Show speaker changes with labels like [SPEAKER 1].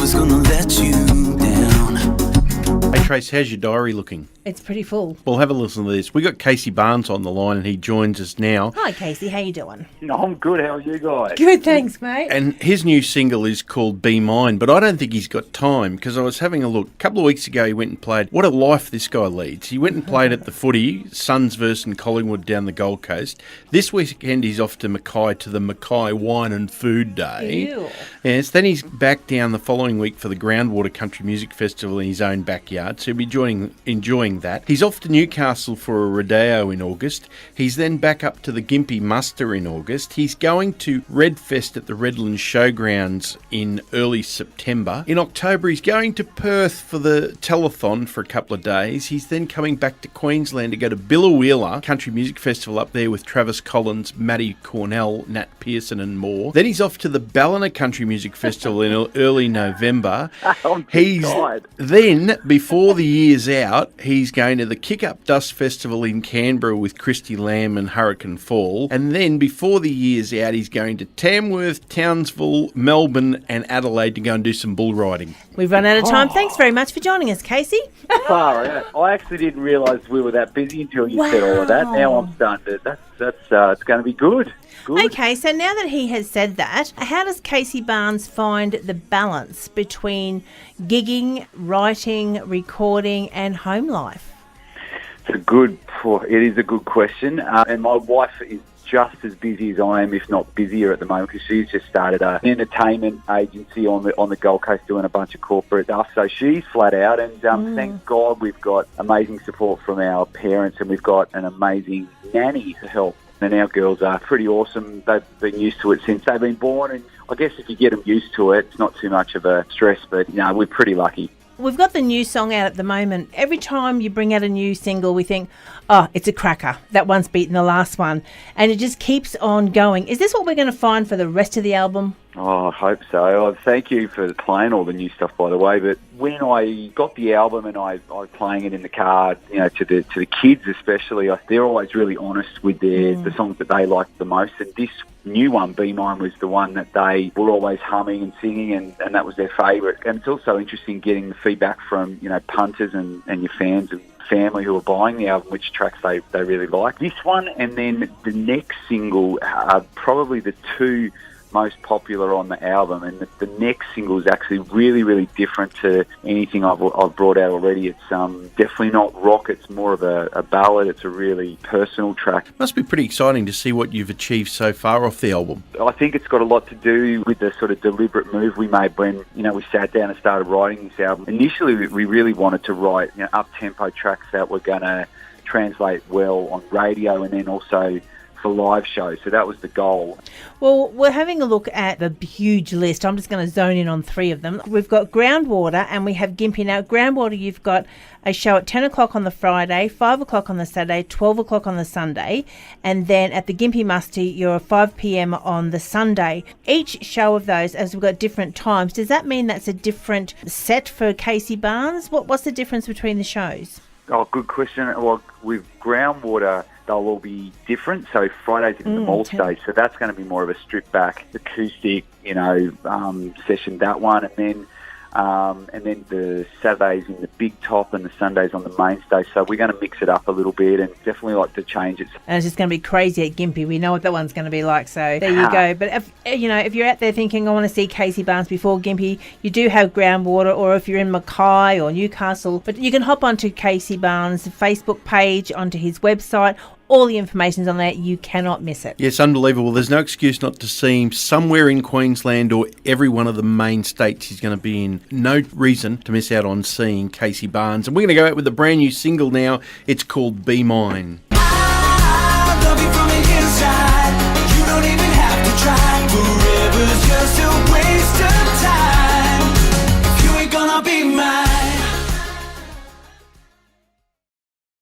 [SPEAKER 1] was gonna let you down.
[SPEAKER 2] Hey Trace, how's your diary looking?
[SPEAKER 3] It's pretty full.
[SPEAKER 2] Well, have a listen to this. We got Casey Barnes on the line and he joins us now.
[SPEAKER 3] Hi, Casey. How you doing?
[SPEAKER 4] No, I'm good. How are you guys?
[SPEAKER 3] Good, thanks, mate.
[SPEAKER 2] And his new single is called Be Mine, but I don't think he's got time because I was having a look. A couple of weeks ago he went and played. What a life this guy leads. He went and played at the footy, Suns versus Collingwood down the Gold Coast. This weekend he's off to Mackay to the Mackay Wine and Food Day.
[SPEAKER 3] Ew.
[SPEAKER 2] Yes, then he's back down the following week for the Groundwater Country Music Festival in his own backyard, so he'll be enjoying that. He's off to Newcastle for a rodeo in August. He's then back up to the Gympie Muster in August. He's going to Redfest at the Redlands Showgrounds in early September. In October, he's going to Perth for the telethon for a couple of days. He's then coming back to Queensland to go to Billawheeler Country Music Festival up there with Travis Collins, Matty Cornell, Nat Pearson and more. Then he's off to the Ballina Country Music Festival in early November. Then, before the year's out, he's going to the Kick Up Dust Festival in Canberra with Christy Lamb and Hurricane Fall. And then, before the year's out, he's going to Tamworth, Townsville, Melbourne and Adelaide to go and do some bull riding.
[SPEAKER 3] We've run out of time. Thanks very much for joining us, Casey.
[SPEAKER 4] Far out. I actually didn't realise we were that busy until you said all of that. Now I'm starting to... It's going to be good.
[SPEAKER 3] Okay, so now that he has said that, how does Casey Barnes find the balance between gigging, writing, recording and home life?
[SPEAKER 4] It is a good question. And my wife is just as busy as I am, if not busier at the moment, because she's just started an entertainment agency on the Gold Coast doing a bunch of corporate stuff. So she's flat out, and thank God we've got amazing support from our parents, and we've got an amazing nanny to help. And our girls are pretty awesome. They've been used to it since they've been born, and I guess if you get them used to it, it's not too much of a stress, but we're pretty lucky.
[SPEAKER 3] We've got the new song out at the moment. Every time you bring out a new single, we think, oh, it's a cracker. That one's beaten the last one. And it just keeps on going. Is this what we're going to find for the rest of the album?
[SPEAKER 4] Oh, I hope so. Thank you for playing all the new stuff, by the way. But when I got the album and I was playing it in the car, to the kids especially, they're always really honest with the songs that they like the most. And this new one, Be Mine, was the one that they were always humming and singing, and that was their favourite. And it's also interesting getting the feedback from punters and your fans and family who are buying the album, which tracks they really like. This one and then the next single are probably the two most popular on the album, and the next single is actually really, really different to anything I've brought out already. It's definitely not rock, it's more of a ballad. It's a really personal track.
[SPEAKER 2] Must be pretty exciting to see what you've achieved so far off the album.
[SPEAKER 4] I think it's got a lot to do with the sort of deliberate move we made when we sat down and started writing this album. Initially we really wanted to write up-tempo tracks that were going to translate well on radio and then also for live shows. So that was the goal.
[SPEAKER 3] Well, we're having a look at the huge list. I'm just going to zone in on three of them. We've got Groundwater and we have Gympie. Now, Groundwater, you've got a show at 10 o'clock on the Friday, 5 o'clock on the Saturday, 12 o'clock on the Sunday, and then at the Gympie Muster, you're 5 p.m. on the Sunday. Each show of those, as we've got different times, does that mean that's a different set for Casey Barnes? What's the difference between the shows?
[SPEAKER 4] Oh, good question. Well, with Groundwater, they'll all be different. So Friday's in the mall stage, so that's going to be more of a stripped back acoustic, session, that one, and then the Saturdays in the big top and the Sundays on the main stage. So we're going to mix it up a little bit and definitely like to change it.
[SPEAKER 3] And it's just going to be crazy at Gympie. We know what that one's going to be like. So there you go. But if you're out there thinking, I want to see Casey Barnes before Gympie, you do have Groundwater, or if you're in Mackay or Newcastle, but you can hop onto Casey Barnes' Facebook page, onto his website. All the information's on there. You cannot miss it.
[SPEAKER 2] Yes, unbelievable. There's no excuse not to see him somewhere in Queensland or every one of the main states he's going to be in. No reason to miss out on seeing Casey Barnes. And we're going to go out with a brand new single now. It's called Be Mine.
[SPEAKER 1] I love you from